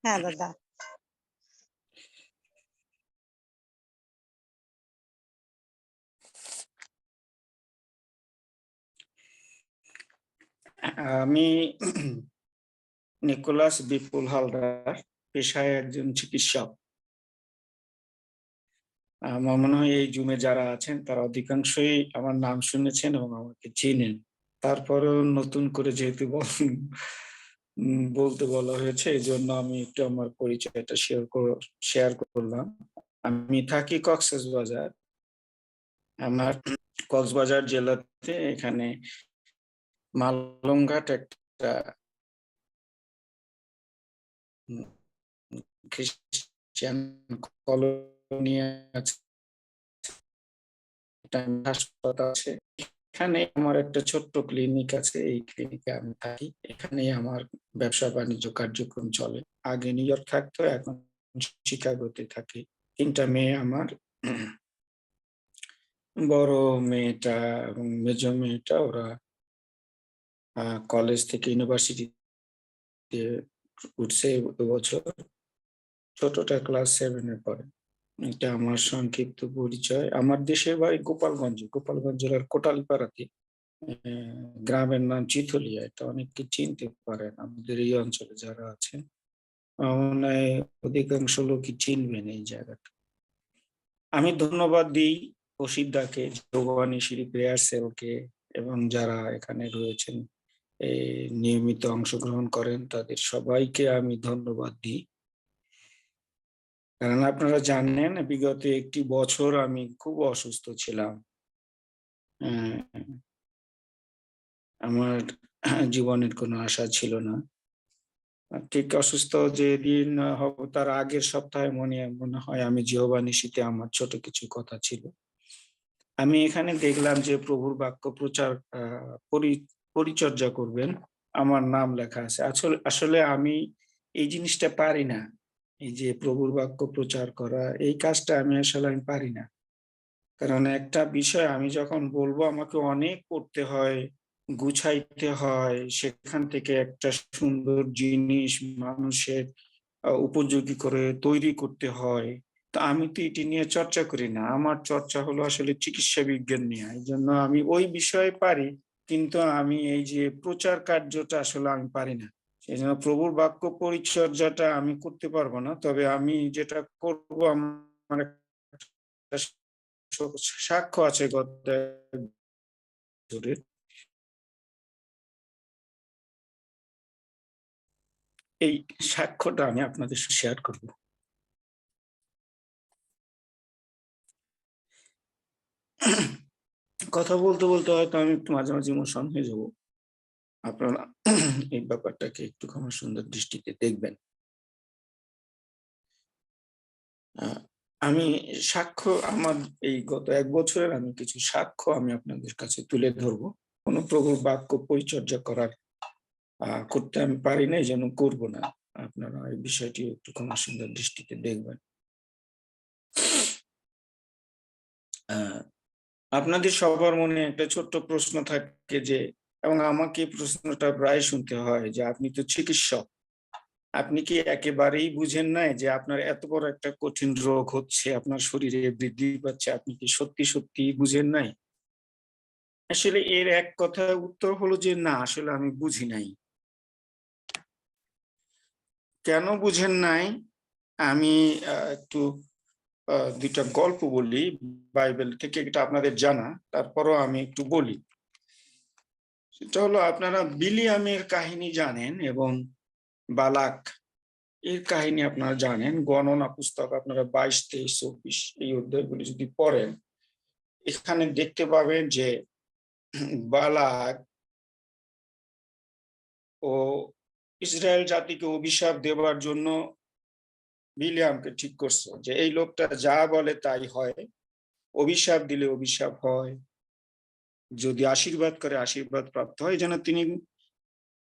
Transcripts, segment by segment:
হ্যাঁ দাদা। আমি নিকোলাস বিপুল হালদার, পেশায় একজন চিকিৎসক। আমার মনে হয় এই জুমে যারা আছেন তারা অধিকাংশই আমার নাম শুনেছেন এবং আমাকে চেনেন। তারপরেও নতুন করে যেহেতু বলতে বলা হয়েছে, এই জন্য আমি একটু আমার পরিচয়টা শেয়ার করলাম। আমি থাকি কক্সবাজার। আমার কক্সবাজার জেলাতে এখানে মালংঘাট একটা খ্রিস্টান কলোনি আছে, হাসপাতাল আছে। এখানে আমার একটা ছোট্ট ক্লিনিক আছে, এই ক্লিনিকে আমি থাকি। এখানেই আমার ব্যবসা বাণিজ্য কার্যক্রম চলে। আগে নিউ ইয়র্ক থাকতো, এখন শিকাগোতে থাকি। ৩টা মেয়ে আমার। বড় মেয়েটা এবং মেজ মেয়েটা ওরা কলেজ থেকে ইউনিভার্সিটিতে উঠছে এবছর। ছোটটা ক্লাস 7 এ পড়ে। এটা আমার সংক্ষিপ্ত পরিচয়। আমার দেশের বাড়ি গোপালগঞ্জ জেলার কোটালীপাড়াতে। গ্রামের নাম চিথলিয়া। এটা অনেকে চিনতে পারেন আমাদের এই অঞ্চলে যারা আছেন। আমার মনে হয় অধিকাংশ লোকই চিনবেন এই জায়গাটা। আমি ধন্যবাদ দিই প্রসিদ্ধাকে, ভগবানী শ্রী প্রেয়ার সেলকে এবং যারা এখানে রয়েছেন নিয়মিত অংশগ্রহণ করেন তাদের সবাইকে আমি ধন্যবাদ দিই। কারণ আপনারা জানেন বিগত 1 বছর আমি খুব অসুস্থ ছিলাম। আমার জীবনের কোনো আশা ছিল না। ঠিক অসুস্থ যেদিন হব তার আগের সপ্তাহে মনে হয় আমি জিহ্বা নিশীথে আমার ছোট কিছু কথা ছিল। আমি এখানে দেখলাম যে প্রভুর বাক্য প্রচার পরিচর্যা করবেন, আমার নাম লেখা আছে। আসলে আমি এই জিনিসটা পারি না। এই যে প্রভুর বাক্য প্রচার করা, এই কাজটা আমি পারি না। কারণ একটা বিষয় আমি যখন বলবো আমাকে অনেক পড়তে হয়, গুছাইতে হয়, সেখান থেকে একটা সুন্দর জিনিস মানুষের উপযোগী করে তৈরি করতে হয়। তো আমি তো এটি নিয়ে চর্চা করি না। আমার চর্চা হলো আসলে চিকিৎসা বিজ্ঞান নিয়ে। এইজন্য আমি ওই বিষয়ে পারি, কিন্তু আমি এই যে প্রচার কার্যটা আসলে আমি পারি না। সেজন্য প্রভুর বাক্য পরিচর্যাটা আমি করতে পারবো না। তবে আমি যেটা করবো, আমার একটা সাক্ষ্য আছে গত 1 বছরের। এই সাক্ষ্যটা আমি আপনাদের সাথে শেয়ার করব। কথা বলতে বলতে হয়তো আমি একটু মাঝে মাঝে ইমোশন হয়ে যাব। আপনারা এই ব্যাপারটাকে একটু আমার সুন্দর দৃষ্টিতে দেখবেন। আমি সাক্ষ্য আমার এই গত 1 বছরের আমি কিছু সাক্ষ্য আমি আপনাদের কাছে তুলে ধরবো। কোন প্রভুর বাক্য পরিচর্যা করতে আমি পারি না, এজন্য করব না। আপনারা এই বিষয়টি একটু আমার সুন্দর দৃষ্টিতে দেখবেন। আপনাদের সবার মনে একটা ছোট্ট প্রশ্ন থাকে যে, এবং আমাকে এই প্রশ্নটা প্রায় শুনতে হয় যে, আপনি তো চিকিৎসক। আপনি কি একেবারেই বুঝেন নাই যে আপনার এত বড় একটা কঠিন রোগ হচ্ছে, আপনার শরীরে বৃদ্ধি পাচ্ছে, আপনি কি সত্যি বুঝেন নাই? আসলে এর এক কথায় উত্তর হলো যে, না আসলে আমি বুঝি নাই। কেন বুঝেন নাই? আমি একটু ২ টা গল্প বলি বাইবেল থেকে, এটা আপনাদের জানা। তারপরও আমি একটু বলি। সেটা হলো, আপনারা বিলিয়ামের কাহিনী জানেন এবং বালাক এর কাহিনী আপনারা জানেন। গণনা পুস্তক আপনারা ২২, ২৩, ২৪ এই অধ্যায়গুলি যদি পড়েন, এখানে দেখতে পাবেন যে বালাক ও ইসরায়েল জাতিকে অভিশাপ দেবার জন্য বিলিয়ামকে ঠিক করছে যে এই লোকটা যা বলে তাই হয়, অভিশাপ দিলে অভিশাপ হয়, যদি আশীর্বাদ করে আশীর্বাদ প্রাপ্ত হয়। যেন তিনি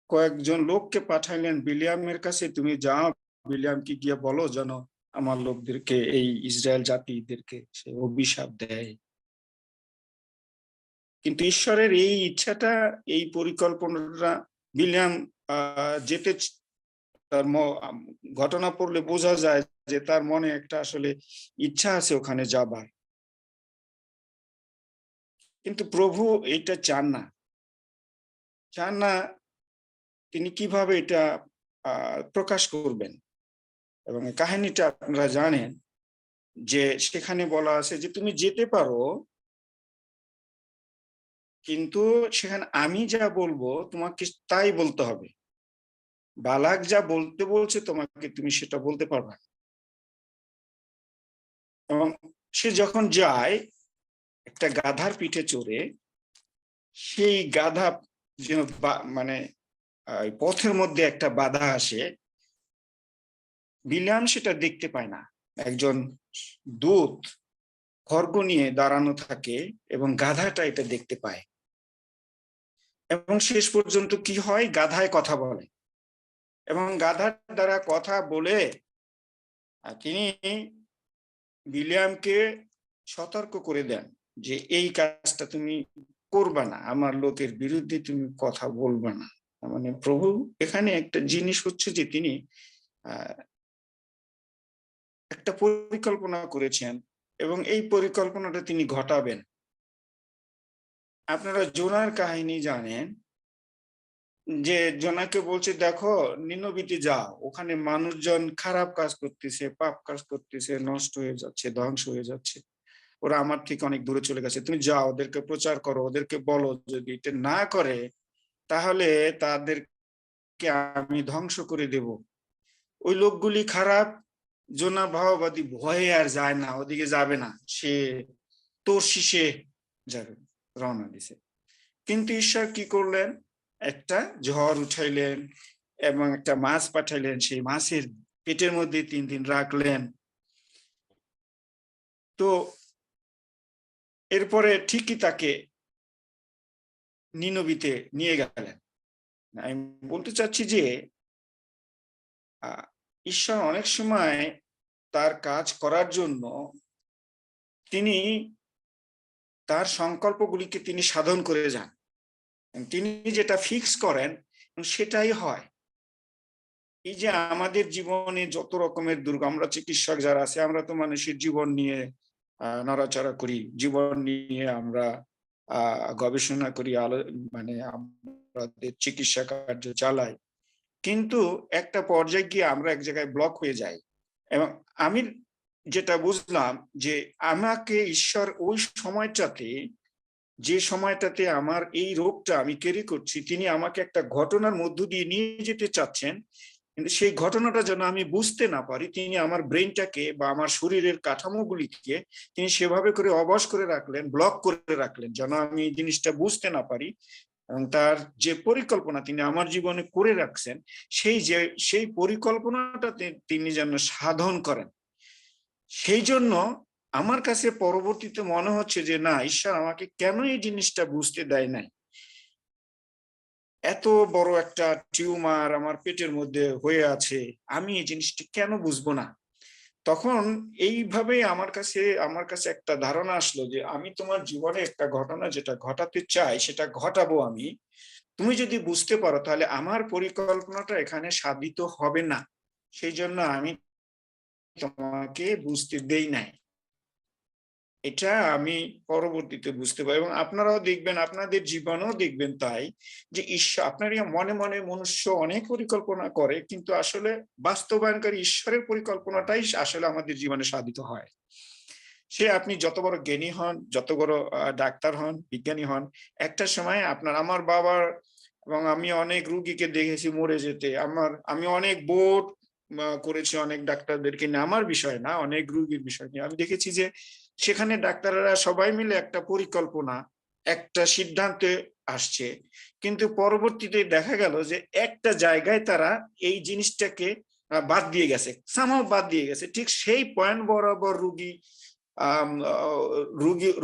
কয়েকজন লোককে পাঠাইলেন বিলিয়ামের কাছে, তুমি যাও বিলিয়ামকে গিয়ে বলো যেন আমার লোকদেরকে, এই ইসরায়েল জাতিদেরকে সে অভিশাপ দেয়। কিন্তু ঈশ্বরের এই ইচ্ছাটা, এই পরিকল্পনাটা বিলিয়াম যেতে তার ঘটনা পড়লে বোঝা যায় যে তার মনে একটা আসলে ইচ্ছা আছে ওখানে যাবার। কিন্তু প্রভু এটা চান না। চান না, তিনি কিভাবে এটা প্রকাশ করবেন? এবং এই কাহিনীটা আপনারা জানেন যে সেখানে বলা আছে যে তুমি যেতে পারো, কিন্তু সেখানে আমি যা বলবো তোমাকে তাই বলতে হবে। বালাক যা বলতে বলছে তোমাকে, তুমি সেটা বলতে পারবা না। এবং সে যখন যায় একটা গাধার পিঠে চড়ে, সেই গাধা যেন মানে পথের মধ্যে একটা বাধা আসে, বিলিয়াম সেটা দেখতে পায় না। একজন দূত খড়গ নিয়ে দাঁড়ানো থাকে এবং গাধাটা এটা দেখতে পায়। এবং শেষ পর্যন্ত কি হয়, গাধায় কথা বলে এবং গাধার দ্বারা কথা বলে তিনি বিলিয়ামকে সতর্ক করে দেন যে এই কাজটা তুমি করবা না, আমার লোকের বিরুদ্ধে তুমি কথা বলবা না। মানে প্রভু এখানে একটা জিনিস হচ্ছে যে তিনি আহ একটা পরিকল্পনা করেছেন এবং এই পরিকল্পনাটা তিনি ঘটাবেন। আপনারা জোনার কাহিনী জানেন যে জোনাকে বলছে, দেখো নিনবিতে যাও, ওখানে মানুষজন খারাপ কাজ করতেছে, পাপ কাজ করতেছে, নষ্ট হয়ে যাচ্ছে, ধ্বংস হয়ে যাচ্ছে, ওরা আমার থেকে অনেক দূরে চলে গেছে, তুমি যাও ওদেরকে প্রচার করো, ওদেরকে বলো যদি এটা না করে তাহলে তাদেরকে আমি ধ্বংস করে দেব। ওই লোকগুলি খারাপ। জোনা ভাওবাদী ভয়ে আর যায় না, ওদিকে যাবে না, সে তর্শিসে যাবে, রওনা দিছে। কিন্তু ঈশ্বর কি করলেন, একটা ঝড় উঠাইলেন এবং একটা মাছ পাঠাইলেন, সেই মাছের পেটের মধ্যে 3 দিন রাখলেন। তো এরপরে ঠিকই তাকে নিনবিতে নিয়ে গেলেন। আমি বলতে চাচ্ছি যে ঈশ্বর অনেক সময় তার কাজ করার জন্য তিনি তার সংকল্পগুলিকে তিনি সাধন করে যান। তিনি যেটা ফিক্স করেন সেটাই হয়। এই যে আমাদের জীবনে যত রকমের দুর্গ, আমরা চিকিৎসক যারা আছে, আমরা তো মানুষের জীবন নিয়ে নড়াচড়া করি, জীবন নিয়ে আমরা গবেষণা করি, মানে আমাদের চিকিৎসা কার্য চালাই। কিন্তু একটা পর্যায়ে গিয়ে আমরা এক জায়গায় ব্লক হয়ে যাই। এবং আমি যেটা বুঝলাম যে আমাকে ঈশ্বর ওই সময়টাতে, যে সময়টাতে আমার এই রোগটা আমি ক্যারি করছি, তিনি আমাকে একটা ঘটনার মধ্য দিয়ে নিয়ে যেতে চাচ্ছেন। কিন্তু সেই ঘটনাটা যেন আমি বুঝতে না পারি, তিনি আমার ব্রেনটাকে বা আমার শরীরের কাঠামোগুলিকে তিনি সেভাবে করে অবশ করে রাখলেন, ব্লক করে রাখলেন, যেন আমি এই জিনিসটা বুঝতে না পারি। এবং তার যে পরিকল্পনা তিনি আমার জীবনে করে রাখছেন, সেই পরিকল্পনাটা তিনি যেন সাধন করেন। সেই জন্য আমার কাছে পরবর্তীতে মনে হচ্ছে যে না, ঈশ্বর আমাকে কেন এই জিনিসটা বুঝতে দেয় নাই। এত বড় একটা টিউমার আমার পেটের মধ্যে হয়ে আছে, আমি এই জিনিসটি কেন বুঝবো না? তখন এইভাবে আমার কাছে একটা ধারণা আসলো যে আমি তোমার জীবনে একটা ঘটনা যেটা ঘটাতে চাই সেটা ঘটাবো আমি। তুমি যদি বুঝতে পারো তাহলে আমার পরিকল্পনাটা এখানে সাধিত হবে না। সেই জন্য আমি তোমাকে বুঝতে দেই নাই। এটা আমি পরবর্তীতে বুঝতে পারি এবং আপনারাও দেখবেন, আপনাদের জীবনেও দেখবেন তাই, যে ঈশ্বর আপনার মনে মনে মনুষ্য অনেক পরিকল্পনা করে, কিন্তু আসলে বাস্তবায়নকারী ঈশ্বরের পরিকল্পনাটাই আসলে আমাদের জীবনে সাধিত হয়। সে আপনি যত বড় জ্ঞানী হন, যত বড় ডাক্তার হন, বিজ্ঞানী হন, একটা সময় আমার বাবার এবং আমি অনেক রুগীকে দেখেছি মরে যেতে। আমি অনেক বোর্ড করেছি অনেক ডাক্তারদেরকে নিয়ে, আমার বিষয় না, অনেক রুগীর বিষয় নিয়ে। আমি দেখেছি যে সেখানে ডাক্তাররা সবাই মিলে একটা পরিকল্পনা, একটা সিদ্ধান্তে আসছে, কিন্তু পরবর্তীতে দেখা গেল যে একটা জায়গায় তারা এই জিনিসটাকে বাদ দিয়ে গেছে, সামহাও বাদ দিয়ে গেছে। ঠিক সেই পয়েন্ট বরাবর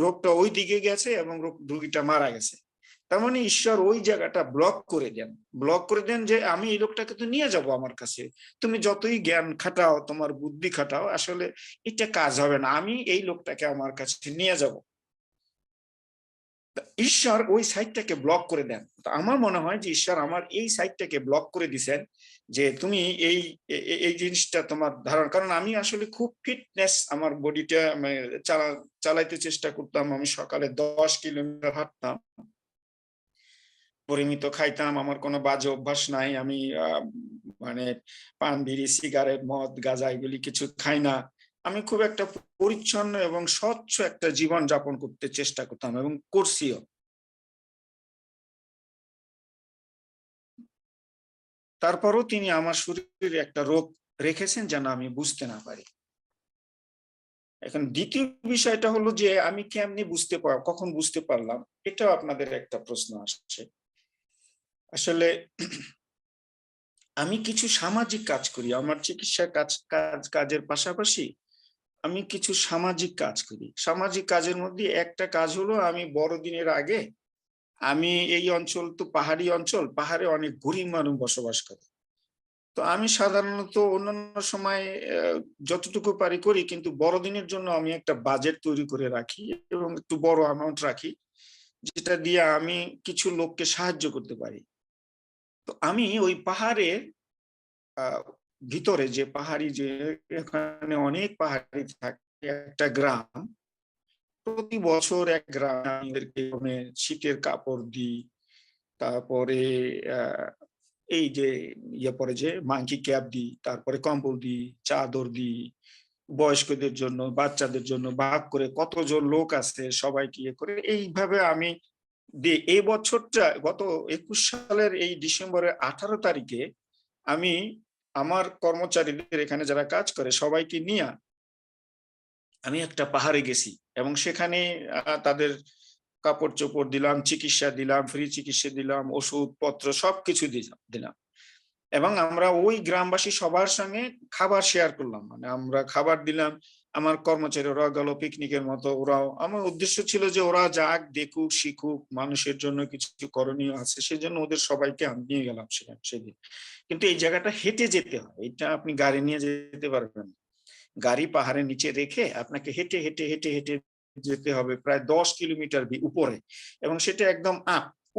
রোগটা ওই দিকে গেছে এবং রোগীটা মারা গেছে। তার মানে ঈশ্বর ওই জায়গাটা ব্লক করে দেন যে আমি এই লোকটাকে তো নিয়ে যাব আমার কাছে, তুমি যতই জ্ঞান খাটাও, তোমার বুদ্ধি খাটাও, আসলে এটা কাজ হবে না, আমি এই লোকটাকে আমার কাছে নিয়ে যাব। ঈশ্বর ওই সাইটটাকে ব্লক করে দেন। তো আমার মনে হয় যে ঈশ্বর আমার এই সাইটটাকে ব্লক করে দিছেন, যে তুমি এই এই জিনিসটা তোমার ধারণ, কারণ আমি আসলে খুব ফিটনেস, আমার বডিটা মানে চালাইতে চেষ্টা করতাম। আমি সকালে 10 কিলোমিটার হাঁটতাম, পরিমিত খাইতাম, আমার কোনো বাজে অভ্যাস নাই। আমি মানে পান, বিড়ি, সিগারেট, মদ, গাঁজা এগুলি কিছু খাই না। আমি খুব একটা পরিচ্ছন্ন এবং স্বচ্ছ একটা জীবন যাপন করতে চেষ্টা করতাম এবং করছিও। তারপরও তিনি আমার শরীরে একটা রোগ রেখেছেন যেন আমি বুঝতে না পারি। এখন দ্বিতীয় বিষয়টা হলো যে আমি কেমনে কখন বুঝতে পারলাম, এটাও আপনাদের একটা প্রশ্ন আসছে। আসলে আমি কিছু সামাজিক কাজ করি। আমার চিকিৎসা কাজের পাশাপাশি আমি কিছু সামাজিক কাজ করি। সামাজিক কাজের মধ্যে একটা কাজ হলো, আমি বড়দিনের আগে আমি এই অঞ্চল তো পাহাড়ি অঞ্চল, পাহাড়ে অনেক গরিব মানুষ বসবাস করে। তো আমি সাধারণত অন্যান্য সময় যতটুকু পারি করি, কিন্তু বড়দিনের জন্য আমি একটা বাজেট তৈরি করে রাখি এবং একটু বড় অ্যামাউন্ট রাখি, যেটা দিয়ে আমি কিছু লোককে সাহায্য করতে পারি। তো আমি ওই পাহাড়ের আহ, ভিতরে যে পাহাড়ি যে, এখানে অনেক পাহাড়ি থাকে, একটা গ্রাম, প্রতি বছর এক গ্রামে আমাদেরকে শীতের কাপড় দিই। তারপরে আহ এই যে পরে যে মাংকি ক্যাপ দিই, তারপরে কম্বল দিই, চাদর দিই, বয়স্কদের জন্য, বাচ্চাদের জন্য ভাগ করে কতজন লোক আছে সবাইকে করে এইভাবে আমি দিই। এই বছরটা গত 21 সালের এই ডিসেম্বরের 18 তারিখে আমি আমার কর্মচারীদের, এখানে যারা কাজ করে সবাইকে নিয়ে আমি একটা পাহাড়ে গেছি এবং সেখানে তাদের কাপড় চোপড় দিলাম, চিকিৎসা দিলাম, ফ্রি চিকিৎসা দিলাম, ওষুধপত্র সবকিছু দিলাম। এবং আমরা ওই গ্রামবাসী সবার সঙ্গে খাবার শেয়ার করলাম, মানে আমরা খাবার দিলাম। আমার কর্মচারী ওরা গেল পিকনিকের মতো, ওরাও, আমার উদ্দেশ্য ছিল যে ওরা যাক, দেখুক, শিখুক, মানুষের জন্য কিছু করণীয় আছে, সেজন্য ওদের সবাইকে আমি নিয়ে গেলাম সেদিন। কিন্তু এই জায়গাটা হেঁটে যেতে হয়, এটা আপনি গাড়ি নিয়ে যেতে পারবেন না। গাড়ি পাহাড়ের নিচে রেখে আপনাকে হেঁটে হেঁটে হেঁটে হেঁটে যেতে হবে প্রায় 10 কিলোমিটার উপরে, এবং সেটা একদম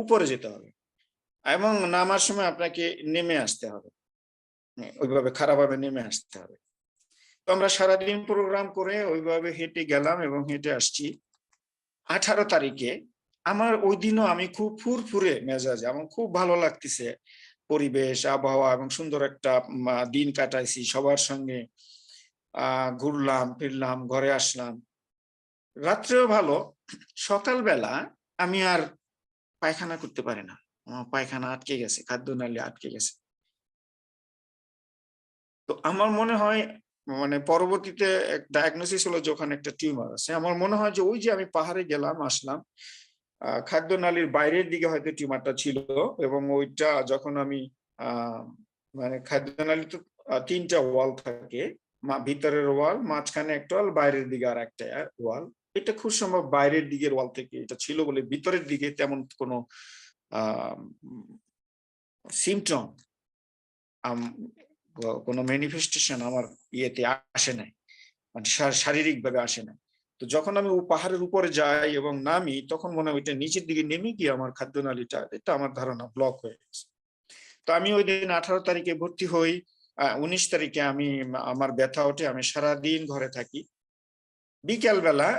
উপরে যেতে হবে, এবং নামার সময় আপনাকে নেমে আসতে হবে, ওইভাবে খারাপভাবে নেমে আসতে হবে। তো আমরা সারাদিন প্রোগ্রাম করে ওইভাবে হেঁটে গেলাম এবং হেঁটে আসছি। 18 তারিখে আমার ওই দিনও আমি খুব ফুরফুরে মেজাজে, আমার খুব ভালো লাগতেছে, পরিবেশ, আবহাওয়া এবং সুন্দর একটা দিন কাটাইছি সবার সঙ্গে। ঘুরলাম ফিরলাম, ঘরে আসলাম, রাত্রেও ভালো। সকালবেলা আমি আর পায়খানা করতে পারি না, আমার পায়খানা আটকে গেছে, খাদ্যনালী আটকে গেছে। তো আমার মনে হয়, মানে পরবর্তীতে ডায়াগনোসিস হলো যে ওখানে একটা টিউমার আছে। আমার মনে হয় যে ওই যে আমি পাহাড়ে গেলাম আসলাম, খাদ্যনালীর বাইরের দিকে হয়তো টিউমারটা ছিল, এবং ওইটা যখন আমি আহ মানে খাদ্যনালী তো 3টা ওয়াল থাকে, ভিতরের ওয়াল, মাঝখানে একটা ওয়াল, বাইরের দিকে আর একটা ওয়াল। এটা খুব সম্ভব বাইরের দিকের ওয়াল থেকে এটা ছিল বলে ভিতরের দিকে তেমন কোনো আহ সিমটম, কোনো ম্যানিফেস্টেশন আমার ইয়েতে আসে নাই, মানে শারীরিক ভাবে আসে না। তো যখন আমি পাহাড়ের উপরে যাই এবং নামি, তখন মনে হয় ওইটা নিচের দিকে নেমে গিয়ে আমার খাদ্যনালীটা, এটা আমার ধারণা, ব্লক হয়ে গেছে। তো আমি ওই দিন 18 তারিখে ভর্তি হই। 19 তারিখে আমি আমার ব্যথা ওঠে, আমি সারাদিন ঘরে থাকি। বিকেল বেলা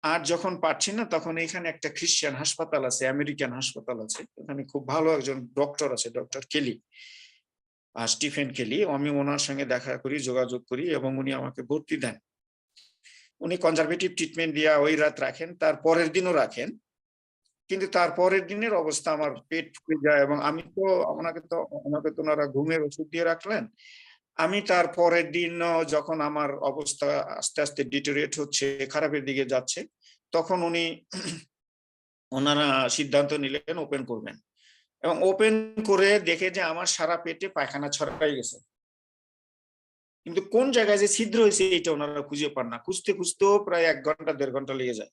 আর যখন পারছি না, তখন এখানে একটা খ্রিস্টান হাসপাতাল আছে, আমেরিকান হাসপাতাল আছে, ওখানে খুব ভালো একজন ডক্টর আছে, ডক্টর কেলি, স্টিফেন কেলি। আমি ওনার সঙ্গে দেখা করি, যোগাযোগ করি, এবং উনি আমাকে ভর্তি দেন। উনি কনজারভেটিভ ট্রিটমেন্ট দিয়ে ওই রাত রাখেন, তার পরের দিনও রাখেন। কিন্তু তার পরের দিনের অবস্থা, আমার পেট ফুলে যায়, এবং আমি তো ওনাকে তো ওনারা ঘুমের ওষুধ দিয়ে রাখলেন। আমি তার পরের দিন যখন আমার অবস্থা আস্তে আস্তে ডিটোরিয়েট হচ্ছে, খারাপের দিকে যাচ্ছে, তখন উনি ওনারা সিদ্ধান্ত নিলেন ওপেন করবেন, এবং ওপেন করে দেখে যে আমার সারা পেটে পায়খানা ছড়াই গেছে। কিন্তু কোন জায়গায় যে ছিদ্র হয়েছে এটা ওনারা খুঁজে পান না, খুঁজতে খুঁজতেও প্রায় 1 ঘন্টা 1.5 ঘন্টা লেগে যায়।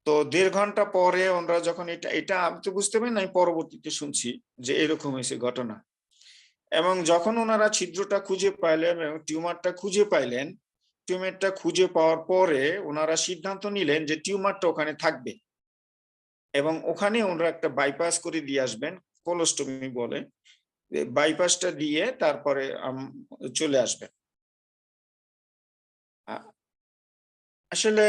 তো 1.5 ঘন্টা পরে ওনারা যখন এটা এটা আমি তো বুঝতে পারি না, আমি পরবর্তীতে শুনছি যে এরকম হয়েছে ঘটনা। এবং যখন ওনারা ছিদ্রটা খুঁজে পাইলেন এবং টিউমারটা খুঁজে পাইলেন, টিউমারটা খুঁজে পাওয়ার পরে ওনারা সিদ্ধান্ত নিলেন যে টিউমারটা ওখানে থাকবে, এবং ওখানে ওনারা একটা বাইপাস করে দিয়ে আসবেন, কোলোস্টমি বলে। বাইপাসটা দিয়ে তারপরে চলে আসবেন। আসলে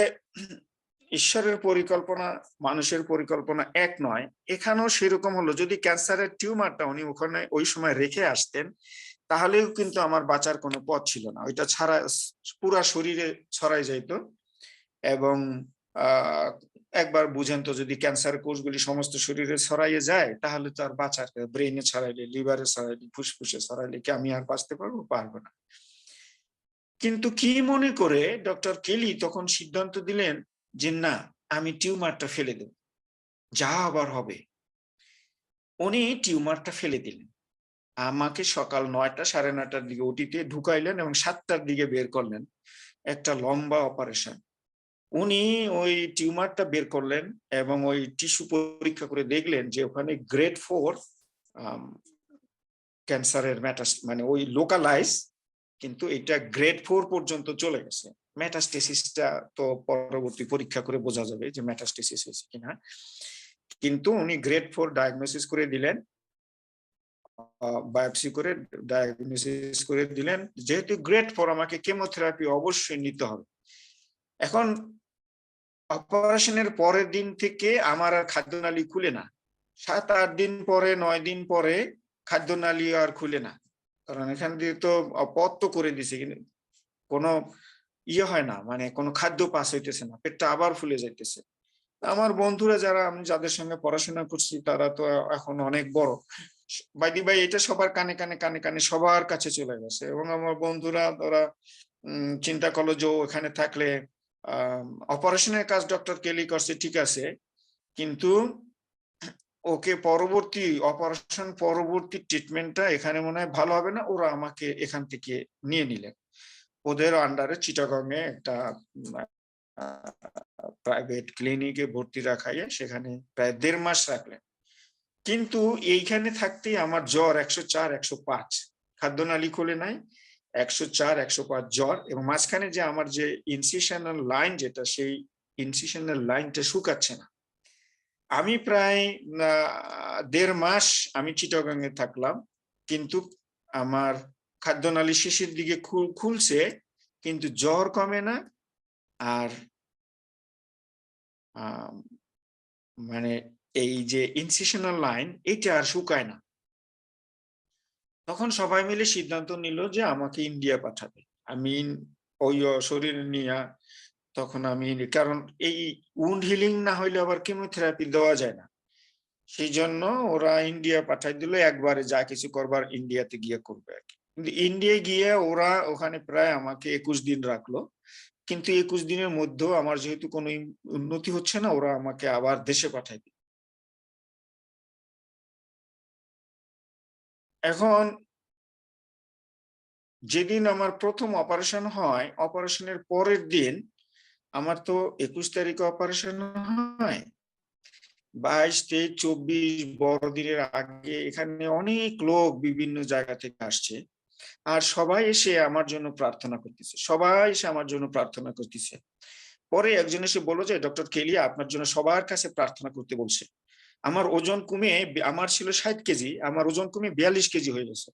ঈশ্বরের পরিকল্পনা মানুষের পরিকল্পনা এক নয়। এখানেও সেরকম হলো, যদি ক্যান্সারের টিউমারটা উনি ওখানে ওই সময় রেখে আসতেন, তাহলেও কিন্তু আমার বাঁচার কোনো পথ ছিল না। ওইটা ছাড়া পুরা শরীরে ছড়াই যাইত। এবং আহ একবার বুঝেন তো, যদি ক্যান্সার কোষগুলি সমস্ত শরীরে ছড়াইয়ে যায়, তাহলে তো আর বাঁচার, ব্রেইনে ছড়াইলে, লিভারে ছড়াইলে, ফুসফুসে ছড়াইলে কি আমি আর বাঁচতে পারবো? পারবো না। কিন্তু কি মনে করে ডক্টর কেলি তখন সিদ্ধান্ত দিলেন যে না, আমি টিউমারটা ফেলে দেব, যা আবার হবে। উনি টিউমারটা ফেলে দিলেন, আমাকে সকাল ৯টা ৯:৩০টার দিকে ওটিতে ঢুকাইলেন এবং ৭টার দিকে বের করলেন। একটা লম্বা অপারেশন। উনি ওই টিউমারটা বের করলেন এবং ওই টিস্যু পরীক্ষা করে দেখলেন যে ওখানে গ্রেড 4 ক্যান্সারের মানে ওই লোকালাইজ, কিন্তু এটা গ্রেড 4 পর্যন্ত চলে গেছে। মেটাস্টেসিসটা তো পরবর্তী পরীক্ষা করে বোঝা যাবে যে মেটাস্টেসিস হয়েছে কিনা। কিন্তু উনি গ্রেড 4 ডায়াগনোসিস করে দিলেন, বায়োপসি করে ডায়াগনোসিস করে দিলেন। যেহেতু গ্রেড 4, আমাকে কেমোথেরাপি অবশ্যই নিতে হবে। এখন অপারেশনের পরের দিন থেকে আমার আর খাদ্যনালী খুলে না। ৭-৮ দিন পরে, ৯ দিন পরে খাদ্যনালী আর খুলে না। কারণ এখান দিয়ে তো পথ তো করে দিছে, কিন্তু কোনো ইয়ে হয় না, মানে কোনো খাদ্য পাস হইতেছে না। পেটটা আবার ফুলে যাইতেছে। আমার বন্ধুরা যারা, আমি যাদের সঙ্গে পড়াশোনা করছি, তারা তো এখন অনেক বড়। বাই দি বাই, এটা সবার কানে সবার কাছে চলে গেছে। এবং আমার বন্ধুরা ওরা চিন্তা করলো যে ও এখানে থাকলে অপারেশনের কাজ ডক্টর কেলি করছে, ঠিক আছে, কিন্তু ওকে পরবর্তী অপারেশন পরবর্তী ট্রিটমেন্টটা এখানে মনে হয় ভালো হবে না। ওরা আমাকে এখান থেকে নিয়ে নিলেন। ওদের আন্ডারে চিটাগং এ একটা প্রাইভেট ক্লিনিকে ভর্তি রাখাইয়া সেখানে প্রায় ১.৫ মাস রাখলেন। কিন্তু এইখানে থাকতেই আমার জ্বর ১০৪, ১০৫, খাদ্যনালী খুলে নাই, ১০৪, ১০৫ জ্বর। এবং মাঝখানে যে আমার যে ইনসিশনাল লাইন যেটা, সেই ইনসিশনাল লাইনটা শুকাচ্ছে না। আমি প্রায় ১.৫ মাস আমি চিটাগাং এ থাকলাম, কিন্তু আমার খাদ্যনালী শেষের দিকে খুলছে, কিন্তু জ্বর কমে না। আর মানে এই যে ইনসিশনাল লাইন, এটা আর শুকায় না। তখন সবাই মিলে সিদ্ধান্ত নিল যে আমাকে ইন্ডিয়া পাঠাবে। আমি ওই শরীর নিয়ে তখন আমি, কারণ এই উন্ড হিলিং না হইলে আবার কেমোথেরাপি দেওয়া যায় না। সেই জন্য ওরা ইন্ডিয়া পাঠাই দিল, একবারে যা কিছু করবার ইন্ডিয়াতে গিয়ে করবে আর কি। কিন্তু ইন্ডিয়ায় গিয়ে ওরা ওখানে প্রায় আমাকে ২১ দিন রাখলো। কিন্তু ২১ দিনের মধ্যেও আমার যেহেতু কোনো উন্নতি হচ্ছে না, ওরা আমাকে আবার দেশে পাঠাই দিল। এখন যেদিন আমার প্রথম অপারেশন হয়, অপারেশনের পরের দিন, আমার তো ২১ তারিখে অপারেশন হয়। ২২, ২৩, ২৪ বড়দিনের আগে এখানে অনেক লোক বিভিন্ন জায়গা থেকে আসছে। আর সবাই এসে আমার জন্য প্রার্থনা করতেছে। সবাই এসে আমার জন্য প্রার্থনা করতেছে। পরে একজন এসে বলল যে, "ডক্টর কেলিয়া আপনার জন্য সবার কাছে প্রার্থনা করতে বলছে।" আমার ওজন কমে, আমার ছিল ৬০ কেজি, আমার ওজন কমে ৪২ কেজি হয়ে গেছে।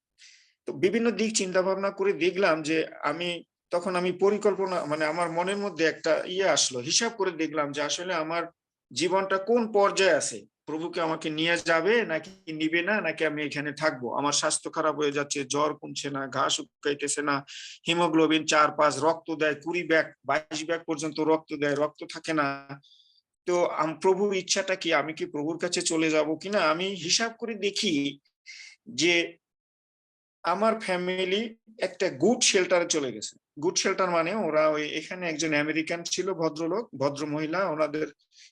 তো বিভিন্ন দিক চিন্তা ভাবনা করে দেখলাম যে আমি, তখন আমি পরিকল্পনা, মানে আমার মনের মধ্যে একটা ইয়ে আসলো, হিসাব করে দেখলাম যে আসলে আমার জীবনটা কোন পর্যায়ে আছে। প্রভু কি আমাকে নিয়ে যাবে নাকি নিবে না, নাকি আমি এখানে থাকবো? আমার স্বাস্থ্য খারাপ হয়ে যাচ্ছে, জ্বর কমছে না, ঘা শুকাইতেছে না, হিমোগ্লোবিন ৪-৫, রক্ত দেয় ২০ ব্যাগ ২২ ব্যাগ পর্যন্ত রক্ত দেয়, রক্ত থাকে না। তো প্রভুর ইচ্ছাটা কি? আমি কি প্রভুর কাছে চলে যাবো কিনা? আমি হিসাব করে দেখি যে আমার ফ্যামিলি একটা গুড শেল্টারে চলে গেছে। গুড শেল্টার মানে ওরা ওই, এখানে একজন আমেরিকান ছিল ভদ্রলোক, ভদ্রমহিলা, ওনাদের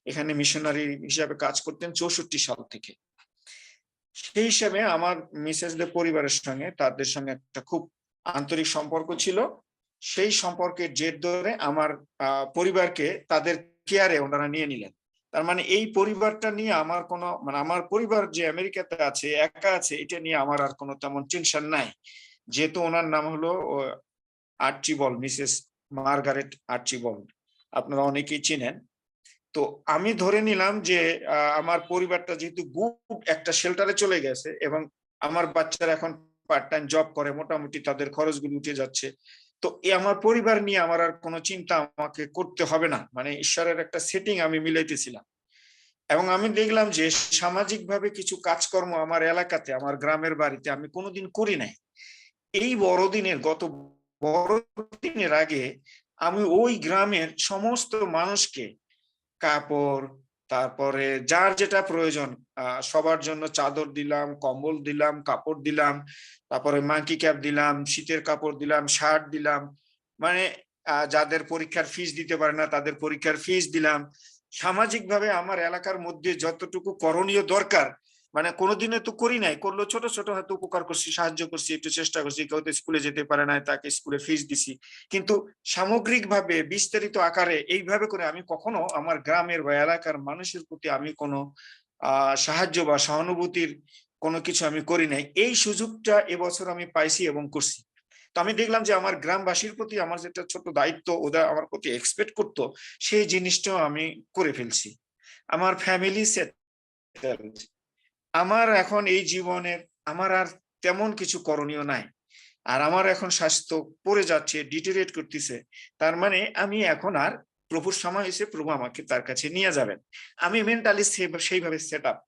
এখানে মিশনারি হিসাবে কাজ করতেন ৬৪ সাল থেকে। সেই হিসাবে আমার মিসেসদের পরিবারের সঙ্গে, তাদের সঙ্গে একটা খুব আন্তরিক সম্পর্ক ছিল। সেই সম্পর্কের জের ধরে আমার পরিবারকে তাদের কেয়ারে ওনারা নিয়ে নিলেন। তার মানে এই পরিবারটা নিয়ে আমার কোনো, মানে আমার পরিবার যে আমেরিকাতে আছে, একা আছে, এটা নিয়ে আমার আর কোনো তেমন টেনশন নাই। যেহেতু ওনার নাম হলো আর্চিবল্ড, মিসেস মার্গারেট আর্চিবল্ড। আপনারা অনেকেই চিনেন। তো আমি ধরে নিলাম যে আমার পরিবারটা যেহেতু গুড একটা শেল্টারে চলে গেছে এবং আমার বাচ্চারা এখন পার্ট টাইম জব করে, মোটামুটি তাদের খরচগুলো উঠে যাচ্ছে। তো আমার পরিবার নিয়ে আমার আর কোনো চিন্তা আমাকে করতে হবে না, মানে ঈশ্বরের একটা সেটিং আমি মিলাইতেছিলাম। এবং আমি দেখলাম যে সামাজিকভাবে কিছু কাজকর্ম আমার এলাকাতে, আমার গ্রামের বাড়িতে আমি কোনোদিন করি নাই। এই বড়দিনের গত বড়দিনের আগে আমি ওই গ্রামের সমস্ত মানুষকে কাপড়, তারপরে যার যেটা প্রয়োজন সবার জন্য চাদর দিলাম, কম্বল দিলাম, কাপড় দিলাম, তারপরে মাঙ্কি ক্যাপ দিলাম, শীতের কাপড় দিলাম, শার্ট দিলাম। মানে যাদের পরীক্ষার ফিস দিতে পারে না তাদের পরীক্ষার ফিস দিলাম। সামাজিকভাবে আমার এলাকার মধ্যে যতটুকু করণীয় দরকার, মানে কোনোদিনও তো করি নাই, করলেও ছোট ছোট হয়তো উপকার করছি, সাহায্য করছি, একটু চেষ্টা করছি। কেউ তো স্কুলে যেতে পারে না, তাকে স্কুলে ফিস দিছি। কিন্তু সামগ্রিকভাবে বিস্তারিত আকারে এইভাবে করে আমি কখনো আমার গ্রামের বা এলাকার মানুষের প্রতি আমি কোনো সাহায্য বা সহানুভূতির কোনো কিছু আমি করি নাই। এই সুযোগটা এবছর আমি পাইছি এবং করছি। তো আমি দেখলাম যে আমার গ্রামবাসীর প্রতি আমার যেটা ছোট দায়িত্ব ওরা আমার প্রতি এক্সপেক্ট করতো, সেই জিনিসটাও আমি করে ফেলছি। আমার ফ্যামিলি সেটেলড। আমার এখন এই জীবনের আমার আর তেমন কিছু করণীয় নাই। আর আমার এখন স্বাস্থ্য পড়ে যাচ্ছে, ডিটেরিয়েট করতেছে। তার মানে আমি এখন আর, প্রভুর সময় হয়েছে, প্রভু আমাকে তার কাছে নিয়ে যাবেন। আমি মেন্টালি সেইভাবে সেট আপ।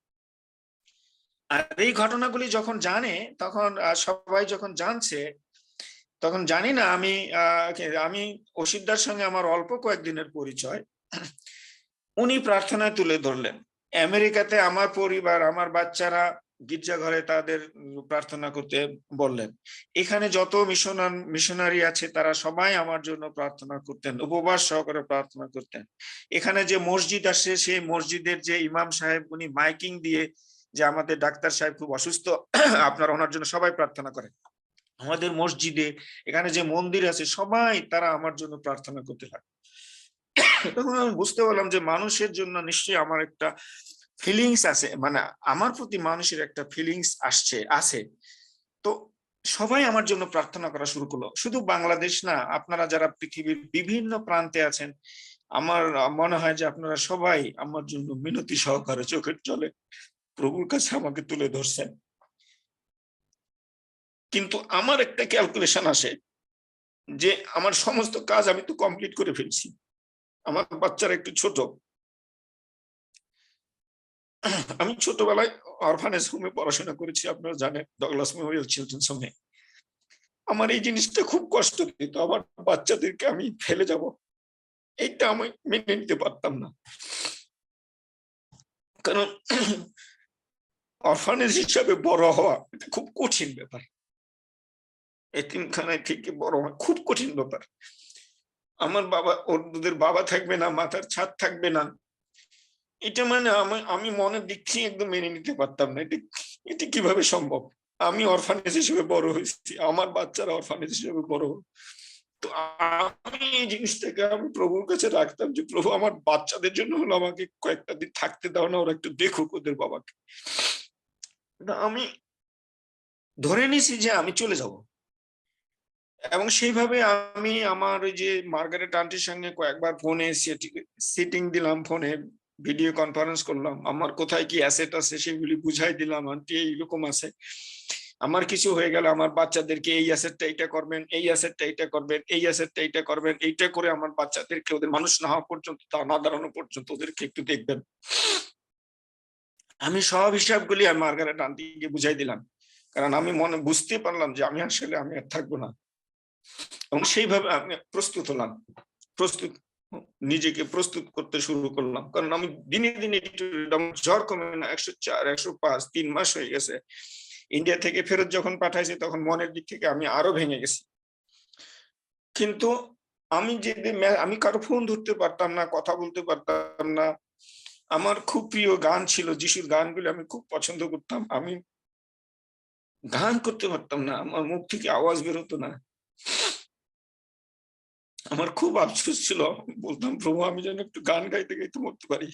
আর এই ঘটনাগুলি যখন জানে, তখন সবাই যখন জানছে, তখন জানি না আমি আমি অসিদ্ধার সঙ্গে আমার অল্প কয়েকদিনের পরিচয়। উনি প্রার্থনায় তুলে ধরলেন। আমেরিকাতে আমার পরিবার, আমার বাচ্চারা গির্জাঘরে তাদের প্রার্থনা করতে বললেন। এখানে যত মিশনারি আছে তারা সবাই আমার জন্য প্রার্থনা করতেন, উপবাস সহকারে প্রার্থনা করতেন। এখানে যে মসজিদ আসে, সেই মসজিদের যে ইমাম সাহেব, উনি মাইকিং দিয়ে যে আমাদের ডাক্তার সাহেব খুব অসুস্থ, আপনারা ওনার জন্য সবাই প্রার্থনা করেন। আমাদের মসজিদে, এখানে যে মন্দির আছে, সবাই তারা আমার জন্য প্রার্থনা করতে থাকে। তখন আমি বুঝতে পারলাম যে মানুষের জন্য নিশ্চয়ই আমার একটা ফিলিংস আছে, মানে আমার প্রতি মানুষের একটা ফিলিংস আছে। তো সবাই আমার জন্য প্রার্থনা করা শুরু করলো। শুধু বাংলাদেশ না, আপনারা যারা পৃথিবীর বিভিন্ন প্রান্তে আছেন, আমার মনে হয় যে আপনারা সবাই আমার জন্য মিনতি সহকারে চোখের জলে প্রভুর কাছে আমাকে তুলে ধরছেন। কিন্তু আমার একটা ক্যালকুলেশন আসে যে আমার সমস্ত কাজ আমি তো কমপ্লিট করে ফেলছি। আমার বাচ্চারা একটু ছোট। আমি ছোটবেলায় অরফানেজ হোমে পড়াশোনা করেছি, আপনারা জানেন, ডগলাস মেমোরিয়াল চিলড্রেন্স হোমে। আমার এই জিনিসটা খুব কষ্ট দিত, আমার বাচ্চাদেরকে আমি ফেলে যাব, এইটা আমি মেনে নিতে পারতাম না। কারণ অরফানেজ হিসাবে বড় হওয়া এটা খুব কঠিন ব্যাপার। এতিমখানায় থেকে বড় হওয়া খুব কঠিন ব্যাপার। আমার বাবা, ওদের বাবা থাকবে না, মাথার ছাদ থাকবে না, এটা মানে আমি মনের দিক থেকে একদম মেনে নিতে পারতাম না। এটা কিভাবে সম্ভব? আমি অরফানেজ হিসেবে বড় হয়েছি, আমার বাচ্চারা অরফানেজ হিসেবে বড়। তো আমি এই জিনিসটাকে আমি প্রভুর কাছে রাখতাম যে প্রভু, আমার বাচ্চাদের জন্য হলো আমাকে কয়েকটা দিন থাকতে দাও না, ওরা একটু দেখুক ওদের বাবাকে। আমি ধরে নিয়েছি যে আমি চলে যাব, এবং সেইভাবে আমি আমার ওই যে মার্গারেট আন্টির সঙ্গে কয়েকবার ফোনে সিটিং দিলাম, ফোনে ভিডিও কনফারেন্স করলাম, আমার কোথায় কি অ্যাসেট আছে সেগুলি বুঝাই দিলাম। আন্টি এইরকম আছে, আমার কিছু হয়ে গেল আমার বাচ্চাদেরকে এই অ্যাসেটটা এইটা করবেন, এই অ্যাসেটটা এইটা করবেন, এই অ্যাসেটটা এইটা করবেন, এইটা করে আমার বাচ্চাদেরকে ওদের মানুষ না হওয়া পর্যন্ত, তা না দাঁড়ানো পর্যন্ত ওদেরকে একটু দেখবেন। আমি সব হিসাবগুলি আমি মার্গারেট আন্টিকে বুঝাই দিলাম, কারণ আমি মনে বুঝতে পারলাম যে আমি আসলে আমি আর থাকবো না। এবং সেইভাবে আমি প্রস্তুত হলাম, প্রস্তুত নিজেকে প্রস্তুত করতে শুরু করলাম। কারণ আমি দিনে দিনে জ্বর কমে না, 104, 105, 3 মাস হয়ে গেছে। ইন্ডিয়া থেকে ফেরত যখন পাঠাইছে তখন মনের দিক থেকে আমি আরো ভেঙে গেছি। কিন্তু আমি আমি কারো ফোন ধরতে পারতাম না, কথা বলতে পারতাম না। আমার খুব প্রিয় গান ছিল, যিশুর গানগুলো আমি খুব পছন্দ করতাম। আমি গান করতে পারতাম না, আমার মুখ থেকে আওয়াজ বেরোতো না। আমার খুব আফসোস ছিল, বলতাম প্রভু আমি যেন একটু গান গাইতে গাইতে মরতে পারি।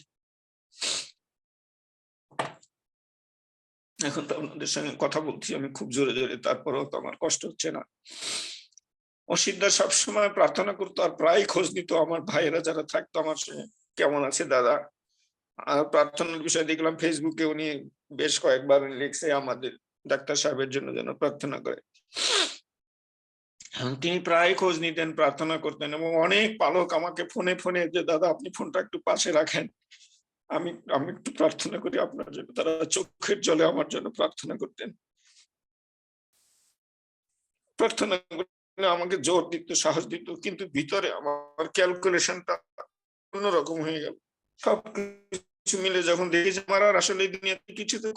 এখন তো আপনাদের সঙ্গে কথা বলছি আমি খুব জোরে জোরে, তারপরেও তো আমার কষ্ট হচ্ছে না। অসিদ্ধা সবসময় প্রার্থনা করতো আর প্রায় খোঁজ নিত, আমার ভাইয়েরা যারা থাকতো আমার সঙ্গে। কেমন আছে দাদা? প্রার্থনার বিষয়ে দেখলাম ফেসবুকে উনি বেশ কয়েকবার লিখছে আমাদের ডাক্তার সাহেবের জন্য যেন প্রার্থনা করে। এবং তিনি প্রায় খোঁজ নিতেন, প্রার্থনা করতেন এবং অনেক পালক আমাকে ফোনে যে দাদা আপনি ফোনটা একটু পাশে রাখেন। আমি আমি একটু প্রার্থনা করি আপনার জন্য। তারা চোখের জলে আমার জন্য প্রার্থনা করতেন। প্রার্থনা করলে আমাকে জোর দিত, সাহস দিত। কিন্তু ভিতরে আমার ক্যালকুলেশনটা অন্যরকম হয়ে গেল। সবকিছু মিলে যখন দেখি যে আমার আর আসলে এই দুনিয়াতে কিছু তো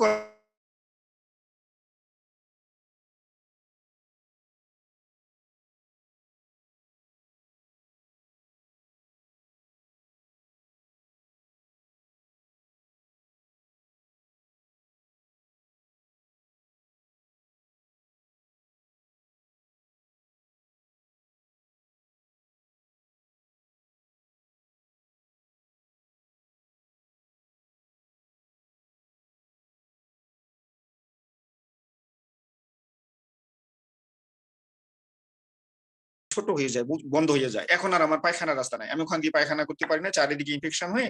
ছোট হয়ে যায়, বন্ধ হয়ে যায়। এখন আর আমার পায়খানার রাস্তা নাই। আমি ওখান দিয়ে পায়খানা করতে পারি না। চারিদিকে ইনফেকশন হয়ে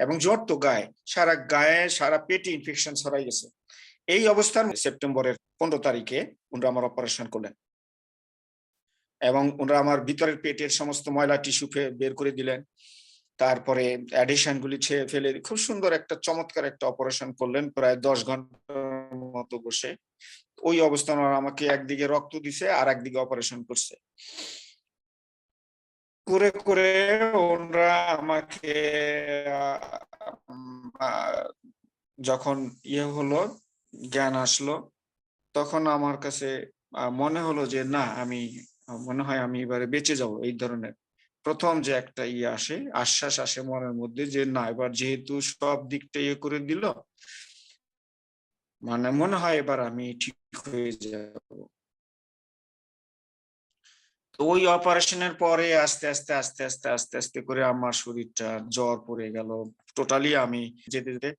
এবং জ্বর তো গায়ে, সারা পেটে ইনফেকশন ছড়াই গেছে। এই অবস্থার সেপ্টেম্বরের 15 তারিখে উনারা আমার অপারেশন করলেন এবং উনারা আমার ভিতরের পেটের সমস্ত ময়লা টিস্যু বের করে দিলেন। তারপরে অ্যাডিশন গুলি ছেড়ে ফেলে খুব সুন্দর একটা চমৎকার একটা অপারেশন করলেন প্রায় 10 ঘন্টার মতো বসে। ওই অবস্থায় ওনারা আমাকে একদিকে রক্ত দিছে আর একদিকে অপারেশন করছে। করে ওনারা আমাকে যখন হলো, জ্ঞান আসলো, তখন আমার কাছে মনে হলো যে না আমি মনে হয় আমি এবারে বেঁচে যাব। এই ধরনের প্রথম যে একটা আসে, আশ্বাস আসে মনের মধ্যে যে না এবার যেহেতু সব দিকটা করে দিল, মানে মনে হয় এবার আমি ঠিক হয়ে যাব। তো ওই অপারেশনের পরে আস্তে আস্তে করে আমার শরীরটা জ্বর পড়ে গেল টোটালি। আমি যেতে যেতে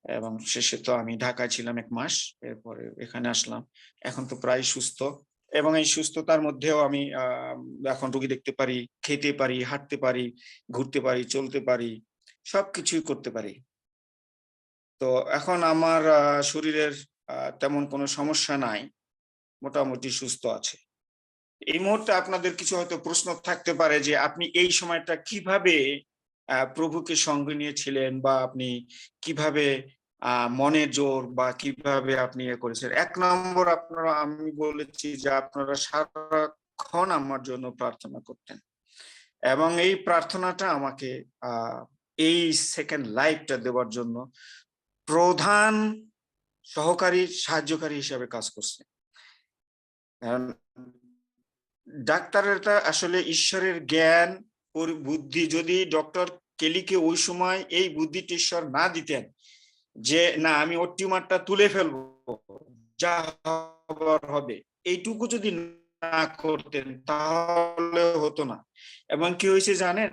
এবং শেষে তো আমি ঢাকায় ছিলাম 1 মাস। এরপরে এখানে আসলাম। এখন তো প্রায় সুস্থ এবং এই সুস্থতার মধ্যেও আমি এখন রোগী দেখতে পারি, খেতে পারি, হাঁটতে পারি, ঘুরতে পারি, চলতে পারি, সবকিছুই করতে পারি। তো এখন আমার শরীরের তেমন কোনো সমস্যা নাই। মোটামুটি সুস্থ আছে। এই মুহূর্তে আপনাদের কিছু হয়তো প্রশ্ন থাকতে পারে যে আপনি এই সময়টা কিভাবে প্রভুকে সঙ্গে নিয়েছিলেন বা আপনি কিভাবে মনের জোর বা কিভাবে আপনি করেছেন। ১ নম্বর আপনারা আমি বলেছি যে আপনারা সারাক্ষণ আমার জন্য প্রার্থনা করতেন এবং এই প্রার্থনাটা আমাকে আ এই সেকেন্ড লাইফটা দেওয়ার জন্য প্রধান সহকারী সাহায্যকারী হিসেবে কাজ করছে। কারণ ডাক্তারেরটা আসলে ঈশ্বরের জ্ঞান ওর বুদ্ধি যদি ডক্টর কেলিকে ওই সময় এই বুদ্ধিটা ঈশ্বর না দিতেন যে না আমি ওর টিউমারটা তুলে ফেলবো, যা হবার হবে, এইটুকু যদি না করতেন তাহলে হতো না। এবং কি হয়েছে জানেন,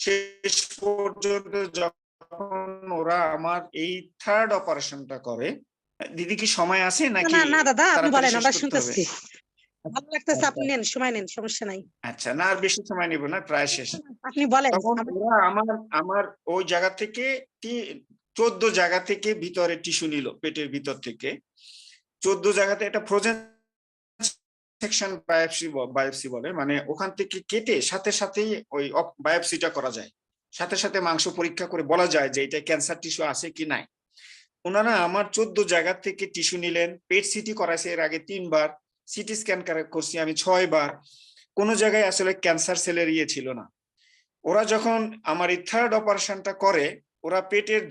শেষ পর্যন্ত যখন ওরা আমার এই থার্ড অপারেশনটা করে, দিদি কি সময় আছে না নাকি না না দাদা, আপনি তাড়াতাড়ি বলেন, শেষ আমরা করতে হবে? শুনতেছি। ভালো লাগতেছে, আচ্ছা আপনি নেন, সময় নেন, সমস্যা নাই। আচ্ছা, না আর বেশি সময় নিব না, প্রায় শেষ। আপনি বলেন। তখন ওরা আমার আমার ওই জায়গা থেকে 14 জায়গা থেকে ভিতরে টিস্যু নিল, পেটের ভিতর থেকে 14 জায়গাতে একটা ফ্রোজেন সেকশন বায়োপসি বলে, মানে ওখান থেকে কেটে সাথে সাথেই ওই বায়োপসিটা করা যায়, সাথে সাথে মাংস পরীক্ষা করে বলা যায় যে এটা ক্যান্সার টিস্যু আছে কি নাই। ওনারা আমার 14 জায়গা থেকে টিস্যু নিলেন, পেট সিটি করাইছে এর আগে 3 বার, সিটি স্ক্যান করছি আমি 6 বার। কোন জায়গায় আসলে ক্যান্সার সেলের ছিল না। ওরা যখন আমার এই থার্ড অপারেশনটা করে, ওরা পেটের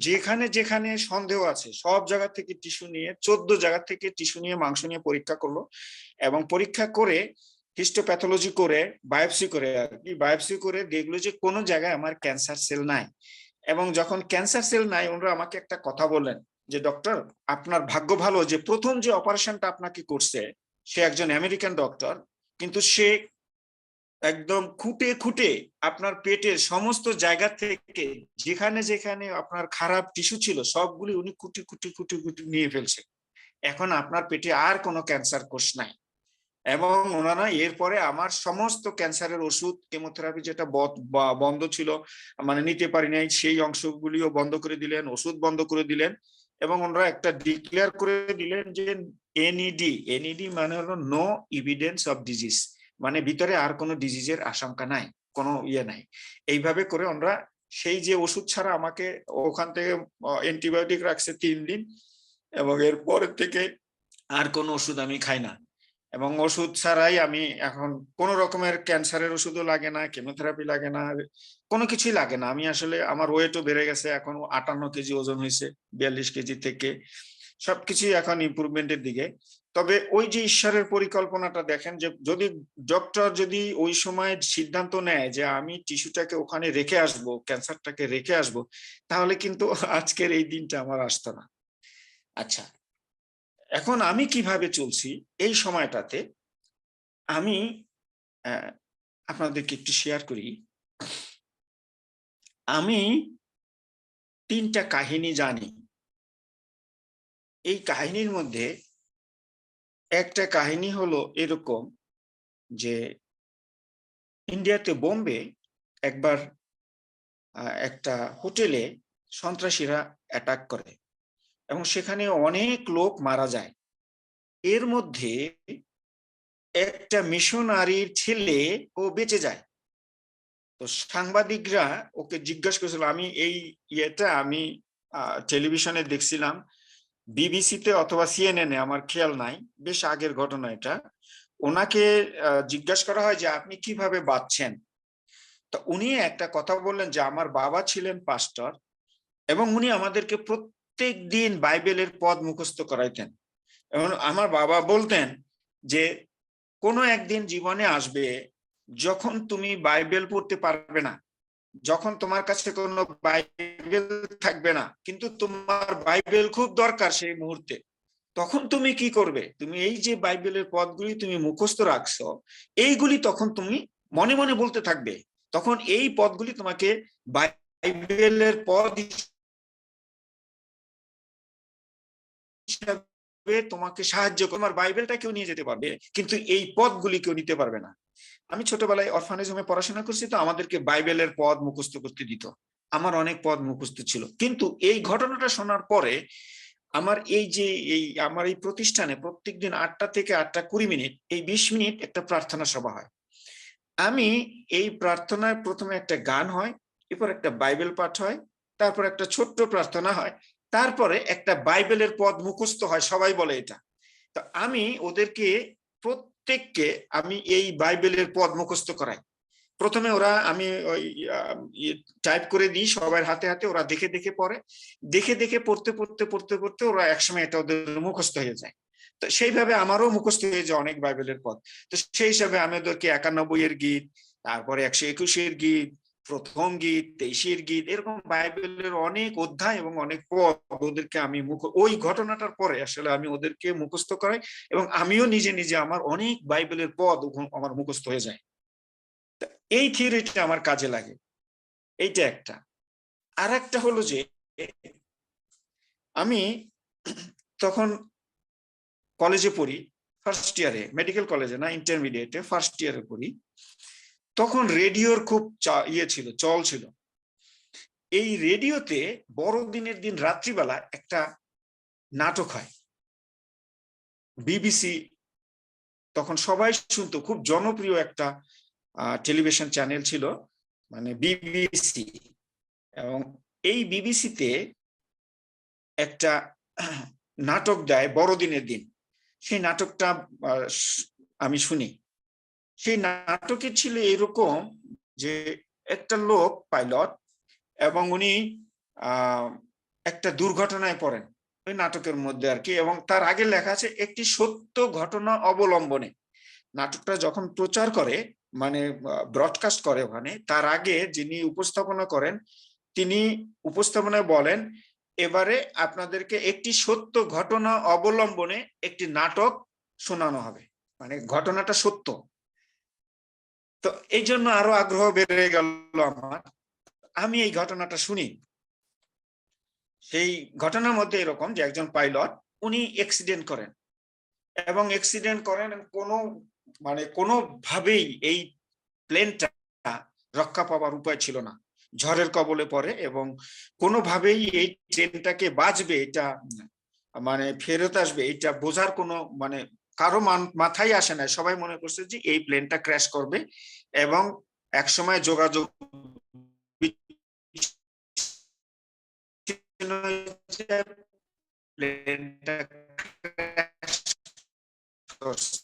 যেখানে যেখানে সন্দেহ আছে সব জায়গা থেকে টিস্যু নিয়ে 14 জায়গা থেকে টিস্যু নিয়ে মাংস নিয়ে পরীক্ষা করলো এবং পরীক্ষা করে হিস্টোপ্যাথোলজি করে বায়োপসি করে আর কি, বায়োপসি করে দেখলো যে কোনো জায়গায় আমার ক্যান্সার সেল নাই। এবং যখন ক্যান্সার সেল নাই ওনারা আমাকে একটা কথা বললেন যে ডক্টর আপনার ভাগ্য ভালো যে প্রথম যে অপারেশনটা আপনাকে করছে সে একজন আমেরিকান ডক্টর, কিন্তু সে একদম খুঁটে খুঁটে আপনার পেটের সমস্ত জায়গা থেকে যেখানে যেখানে আপনার খারাপ টিস্যু ছিল সবগুলি উনি কুটি কুটি কুটি কুটি নিয়ে ফেলছে। এখন আপনার পেটে আর কোনো ক্যান্সার কোষ নাই এবং ওনারা এরপরে আমার সমস্ত ক্যান্সারের ওষুধ, কেমোথেরাপি যেটা বন্ধ ছিল, মানে নিতে পারি নাই, সেই অংশগুলিও বন্ধ করে দিলেন, ওষুধ বন্ধ করে দিলেন। এবং ওনারা একটা ডিক্লেয়ার করে দিলেন যে এনইডি মানে হলো নো এভিডেন্স অফ ডিজিজ, মানে ভিতরে আর কোনো ডিজিজের আশঙ্কা নাই, কোনো ইয়ে নাই। এইভাবে করে ওনারা সেই যে ওষুধ ছাড়া আমাকে ওখান থেকে অ্যান্টিবায়োটিক রাখছে 3 দিন, এবং এরপর থেকে আর কোনো ওষুধ আমি খাই না। এবং ওষুধ ছাড়াই আমি এখন কোন রকমের ক্যান্সারের ওষুধও লাগে না, কেমোথেরাপি লাগে না, কোনো কিছুই লাগে না। আমি আসলে আমার ওয়েটও বেড়ে গেছে, এখন 58 কেজি ওজন হয়েছে 42 কেজি থেকে, সবকিছুই এখন ইমপ্রুভমেন্টের দিকে। তবে ওই যে ঈশ্বরের পরিকল্পনাটা দেখেন, যে যদি ডক্টর যদি ওই সময় সিদ্ধান্ত নেয় যে আমি টিস্যুটাকে ওখানে রেখে আসবো, ক্যান্সারটাকে রেখে আসবো, তাহলে কিন্তু আজকের এই দিনটা আমার আসতো না। আচ্ছা, এখন আমি কিভাবে চলছি এই সময়টাতে, আমি আপনাদেরকে একটু শেয়ার করি। আমি 3টা কাহিনী জানি। এই কাহিনীর মধ্যে একটা কাহিনী হলো এরকম যে ইন্ডিয়াতে বোম্বে একবার একটা হোটেলে সন্ত্রাসীরা অ্যাটাক করে এবং সেখানে অনেক লোক মারা যায়। এর মধ্যে একটা মিশনারির ছেলে ও বেঁচে যায়। তো সাংবাদিকরা ওকে জিজ্ঞাসা করেছিল, আমি এই আমি টেলিভিশনে দেখছিলাম, বিবিসিতে অথবা সিএনএন এ, আমার খেয়াল নাই, বেশ আগের ঘটনা এটা। ওনাকে জিজ্ঞাসা করা হয় যে আপনি কিভাবে বাঁচছেন। তো উনি একটা কথা বললেন যে আমার বাবা ছিলেন পাস্টর এবং উনি আমাদেরকে প্রত্যেক দিন বাইবেলের পদ মুখস্থ করাইতেন। এবং আমার বাবা বলতেন যে কোনো একদিন জীবনে আসবে যখন তুমি বাইবেল পড়তে পারবে না, যখন তোমার কাছে কোনো বাইবেল থাকবে না, কিন্তু তোমার বাইবেল খুব দরকার সেই মুহূর্তে, তখন তুমি কি করবে? তুমি এই যে বাইবেলের পদগুলি তুমি মুখস্থ রাখছো, এইগুলি তখন তুমি মনে মনে বলতে থাকবে, তখন এই পদগুলি তোমাকে বাইবেলের পদ হিসাবে তোমাকে সাহায্য করবে। তোমার বাইবেলটা কেউ নিয়ে যেতে পারবে, কিন্তু এই পদগুলি কেউ নিতে পারবে না। আমি ছোটবেলায় অরফানেজ হোমে পড়াশোনা করছি, তো আমাদেরকে বাইবেলের পদ মুখস্থ করতে দিত। আমার অনেক পদ মুখস্থ ছিল, কিন্তু এই ঘটনাটা শোনার পরে আমার আমার এই প্রতিষ্ঠানে প্রত্যেকদিন 8টা থেকে 8:20 এই 20 মিনিট একটা প্রার্থনা সভা হয়। আমি এই প্রার্থনায় প্রথমে একটা গান হয়, এরপর একটা বাইবেল পাঠ হয়, তারপর একটা ছোট্ট প্রার্থনা হয়, তারপরে একটা বাইবেলের পদ মুখস্থ হয়, সবাই বলে এটা। তো আমি ওদেরকে প্রত্যেককে আমি এই বাইবেলের পদ মুখস্থ করাই। প্রথমে আমি ওই টাইপ করে দিই সবার হাতে হাতে, ওরা দেখে দেখে পড়ে, দেখে দেখে পড়তে পড়তে পড়তে পড়তে ওরা একসময় এটা ওদের মুখস্থ হয়ে যায়। তো সেইভাবে আমারও মুখস্থ হয়ে যায় অনেক বাইবেলের পদ। তো সেই হিসাবে আমি ওদেরকে 91 গীত, তারপরে 121 গীত, প্রথম গীত, 23 গীত, এরকম বাইবেলের অনেক অধ্যায় এবং অনেক পদ ওদেরকে আমি ওই ঘটনাটার পরে আসলে আমি ওদেরকে মুখস্থ করাই, এবং আমিও নিজে নিজে আমার অনেক বাইবেলের পদ আমার মুখস্থ হয়ে যায়। এই থিওরিটা আমার কাজে লাগে, এইটা একটা। আর একটা হলো যে আমি তখন কলেজে পড়ি, ফার্স্ট ইয়ারে, মেডিকেল কলেজে না, ইন্টারমিডিয়েটে ফার্স্ট ইয়ারে পড়ি। তখন রেডিওর খুব ছিল, চল ছিল। এই রেডিওতে বড়দিনের দিন রাত্রিবেলা একটা নাটক হয়, বিবিসি তখন সবাই শুনতো, খুব জনপ্রিয় একটা টেলিভিশন চ্যানেল ছিল, মানে বিবিসি। এবং এই বিবিসিতে একটা নাটক দেয় বড়দিনের দিন, সেই নাটকটা আমি শুনি। সেই নাটকে ছিল এরকম যে একটা লোক পাইলট এবং উনি একটা দুর্ঘটনায় পড়েন ওই নাটকের মধ্যে আর কি, এবং তার আগে লেখা আছে একটি সত্য ঘটনা অবলম্বনে। নাটকটা যখন প্রচার করে, মানে ব্রডকাস্ট করে ওখানে, তার আগে যিনি উপস্থাপনা করেন তিনি উপস্থাপনায় বলেন, এবারে আপনাদেরকে একটি সত্য ঘটনা অবলম্বনে একটি নাটক শোনানো হবে, মানে ঘটনাটা সত্য। তো এই জন্য আরো আগ্রহ বেড়ে গেল আমার। আমি এই ঘটনাটা শুনি। সেই ঘটনার মধ্যে এরকম যে একজন পাইলট উনি অ্যাক্সিডেন্ট করেন, এবং অ্যাক্সিডেন্ট করেন কোনো মানে কোনোভাবেই এই প্লেনটা রক্ষা পাওয়ার উপায় ছিল না, ঝড়ের কবলে পড়ে, এবং কোনোভাবেই এই ট্রেনটাকে বাঁচবে এটা মানে ফেরত আসবে এটা বোঝার কোনো মানে কারো মাথায় আসে না। সবাই মনে করছে যে এই প্লেনটা ক্র্যাশ করবে, এবং একসময় যোগাযোগ বিচ্ছিন্ন হয়ে যায়, প্লেনটা ক্র্যাশ করছে।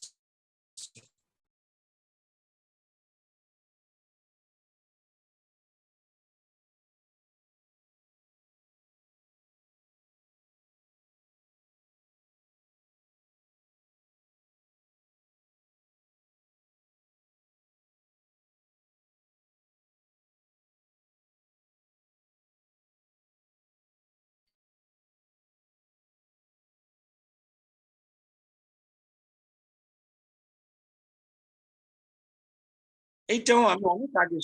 এইটাও আমি অনেক আগে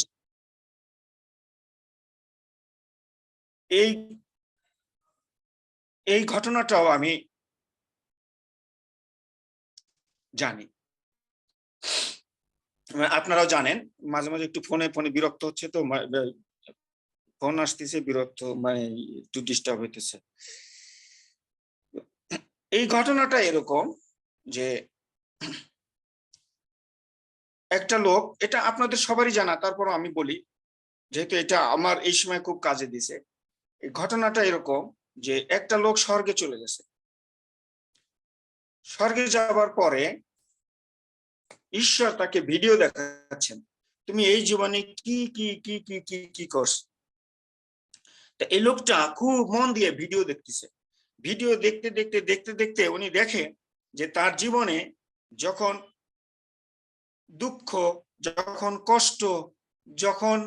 এই এই ঘটনাটাও আমি জানি। আপনারাও জানেন, মাঝে মাঝে একটু ফোনে ফোনে বিরক্ত হচ্ছে, তো ফোন আসতেছে, বিরক্ত মানে একটু ডিস্টার্ব হইতেছে। এই ঘটনাটা এরকম যে একটা লোক, এটা আপনাদের সবারই জানা, তারপর আমি বলি যেহেতু এটা আমার এই সময় খুব কাজে দিছে। এই ঘটনাটা এরকম যে একটা লোক স্বর্গে চলে গেছে। স্বর্গে যাওয়ার পরে ঈশ্বর তাকে ভিডিও দেখাচ্ছেন, তুমি এই জীবনে কি কি কি কি কি কি করছো। তা এই লোকটা খুব মন দিয়ে ভিডিও দেখতেছে। ভিডিও দেখতে দেখতে দেখতে দেখতে উনি দেখে যে তার জীবনে যখন দুঃখ, যখন কষ্ট, যখন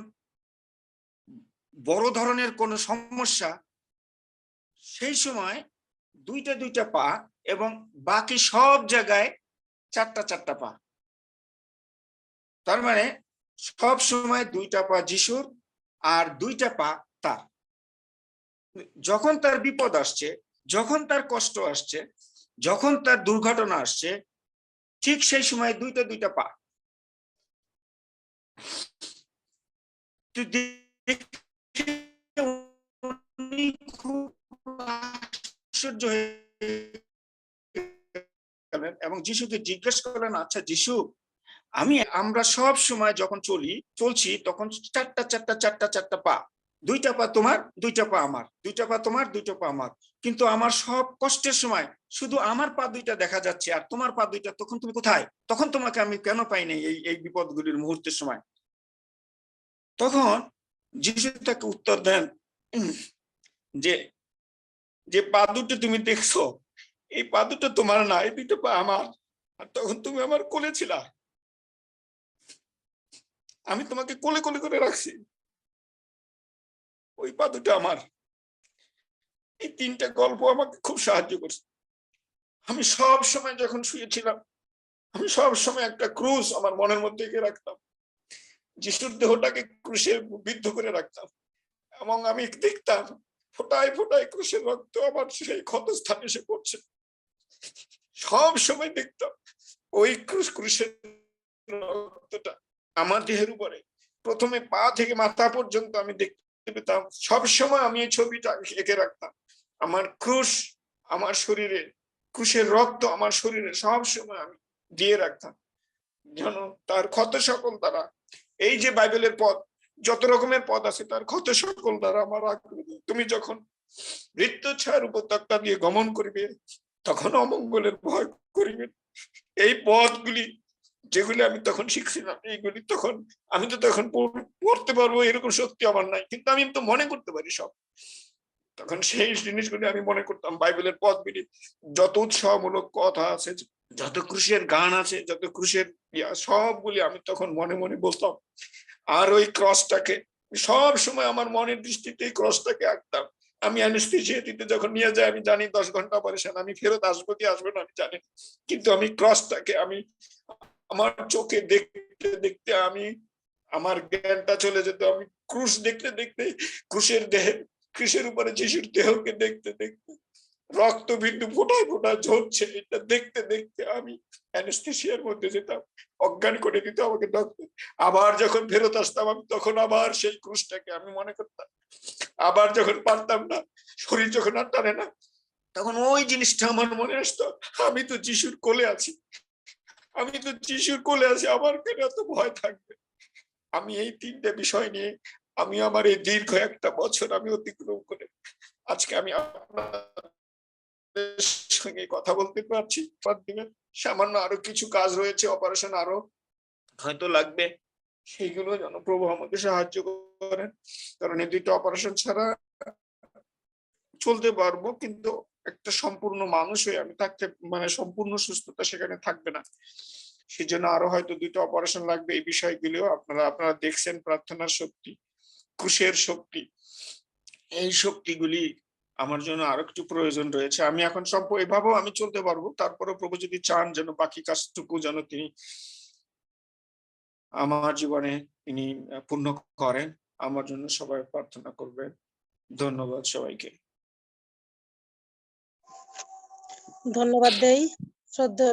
বড় ধরনের কোনো সমস্যা, সেই সময় দুইটা দুইটা পা, এবং বাকি সব জায়গায় চারটা চারটা পা। তার মানে সব সময় দুইটা পা যিশুর আর দুইটা পা তার। যখন তার বিপদ আসছে, যখন তার কষ্ট আসছে, যখন তার দুর্ঘটনা আসছে, ঠিক সেই সময় দুইটা দুইটা পা। তো উনি খুব আশ্চর্য হয়ে গেলেন এবং যিশুকে জিজ্ঞেস করলেন, আচ্ছা যিশু, আমরা সব সময় যখন চলছি তখন চারটা চারটা চারটা চারটা পা, দুইটা পা তোমার দুইটা পা আমার, দুইটা পা তোমার দুইটা পা আমার, কিন্তু আমার সব কষ্টের সময় শুধু আমার পা দুইটা দেখা যাচ্ছে আর তোমার পা দুইটা, তখন তুমি কোথায়? তখন তোমাকে আমি কেন পাই নাই এই এই বিপদগুলির মুহূর্তের সময়? তখন যিশু তাকে উত্তর দেন যে যে পা দুটো তুমি দেখছো, এই পা দুটো তোমার না, এই দুটো পা আমার। আর তখন তুমি আমার কোলে ছিলা, আমি তোমাকে কোলে কোলে করে রাখছি, ওই পা দুটো আমার। এই তিনটা গল্প আমাকে খুব সাহায্য করছে। আমি সব সময় যখন শুয়েছিলাম, আমি সব সময় একটা ক্রুশ আমার মনের মধ্যে এঁকে রাখতাম, যিশুর দেহটাকে ক্রুশে বিদ্ধ করে রাখতাম, এবং আমি দেখতাম ফোটায় ফোটায় ক্রুশের রক্ত আমার সেই ক্ষতস্থানে এসে পড়ছে। সব সময় দেখতাম ওই ক্রুশের রক্তটা আমার দেহের উপরে, প্রথমে পা থেকে মাথা পর্যন্ত আমি দেখতে পেতাম। সব সময় আমি এই ছবিটা এঁকে রাখতাম, আমার ক্রুশ আমার শরীরে, ক্রুশের রক্ত আমার শরীরে সব সময় আমি দিয়ে রাখতাম, যেন তার ক্ষত সকল দ্বারা, এই যে বাইবেলের পদ, যত রকমের পদ আছে, তার ক্ষত সকল দ্বারা আমার আকৃতি। তুমি যখন মৃত্যু ছায়ার উপত্যকা দিয়ে গমন করিবে, তখন অমঙ্গলের ভয় করিবে। এই পদগুলি যেগুলি আমি তখন শিখছিলাম, এইগুলি তখন আমি তো তখন পড়তে পারবো এরকম শক্তি আমার নাই, কিন্তু আমি তো মনে করতে পারি সব। তখন সেই জিনিসগুলি আমি মনে করতাম, বাইবেলের পদগুলি, যত উৎসাহমূলক কথা আছে, যত ক্রুশের গান আছে, যত ক্রুশের সবগুলি আমি তখন মনে মনে বলতাম। আর ওই ক্রসটাকে সব সময় আমার মনের দৃষ্টিতে ক্রসটাকে আঁকতাম। আমি অ্যানেস্থেসিয়া দিতে যখন নিয়ে যাই, আমি জানি 10 ঘন্টা পরে আমি ফেরত আসবো কি আসবো না আমি জানি, কিন্তু আমি ক্রসটাকে আমি আমার চোখে দেখতে দেখতে আমি আমার জ্ঞানটা চলে যেত, আমি ক্রুশ দেখতে দেখতে, ক্রুশের উপরে যিশুর দেহকে দেখতে দেখতে রক্তবিন্দু ফোটায় ফোটায় ঝরছে, এটা দেখতে দেখতে আমি অ্যানেস্থেসিয়ার মধ্যে যেতাম, অজ্ঞান করে দিত আমাকে ডক্টর। আবার যখন ফেরত আসতাম আমি তখন আবার সেই ক্রুশটাকে আমি মনে করতাম, আবার যখন পারতাম না, শরীর যখন আর টানে না, তখন ওই জিনিসটা আমার মনে আসতো, আমি তো যিশুর কোলে আছি, আমি তো যিশুর কোলে আছি, আমার কেন এত ভয় থাকবে। আমি এই তিনটে বিষয় নিয়ে আমি আমার এই দীর্ঘ একটা বছর আমি অতিক্রম করে আজকে আমি আপনাদের সঙ্গে কথা বলতে পারছি। সামান্য আরো কিছু কাজ রয়েছে, অপারেশন আরো হয়তো লাগবে, সেইগুলো যেন প্রভু আমাকে সাহায্য করেন, কারণ এই দুইটা অপারেশন ছাড়া চলতে পারবো, কিন্তু একটা সম্পূর্ণ মানুষ হয়ে আমি থাকতে, মানে সম্পূর্ণ সুস্থতা সেখানে থাকবে না। সেজন্য আরো হয়তো দুইটা অপারেশন লাগবে। এই বিষয়গুলো আপনারা দেখছেন, প্রার্থনার শক্তি, ক্রুশের শক্তি, এই শক্তিগুলি আমার জন্য আরো একটু প্রয়োজন রয়েছে। আমি এখন এভাবেও আমি চলতে পারবো, তারপরে প্রভু যদি চান যেন বাকি কাজটুকু যেন তিনি আমার জীবনে তিনি পূর্ণ করেন, আমার জন্য সবাই প্রার্থনা করবেন। ধন্যবাদ সবাইকে। ধন্যবাদ দেই শ্রদ্ধেয়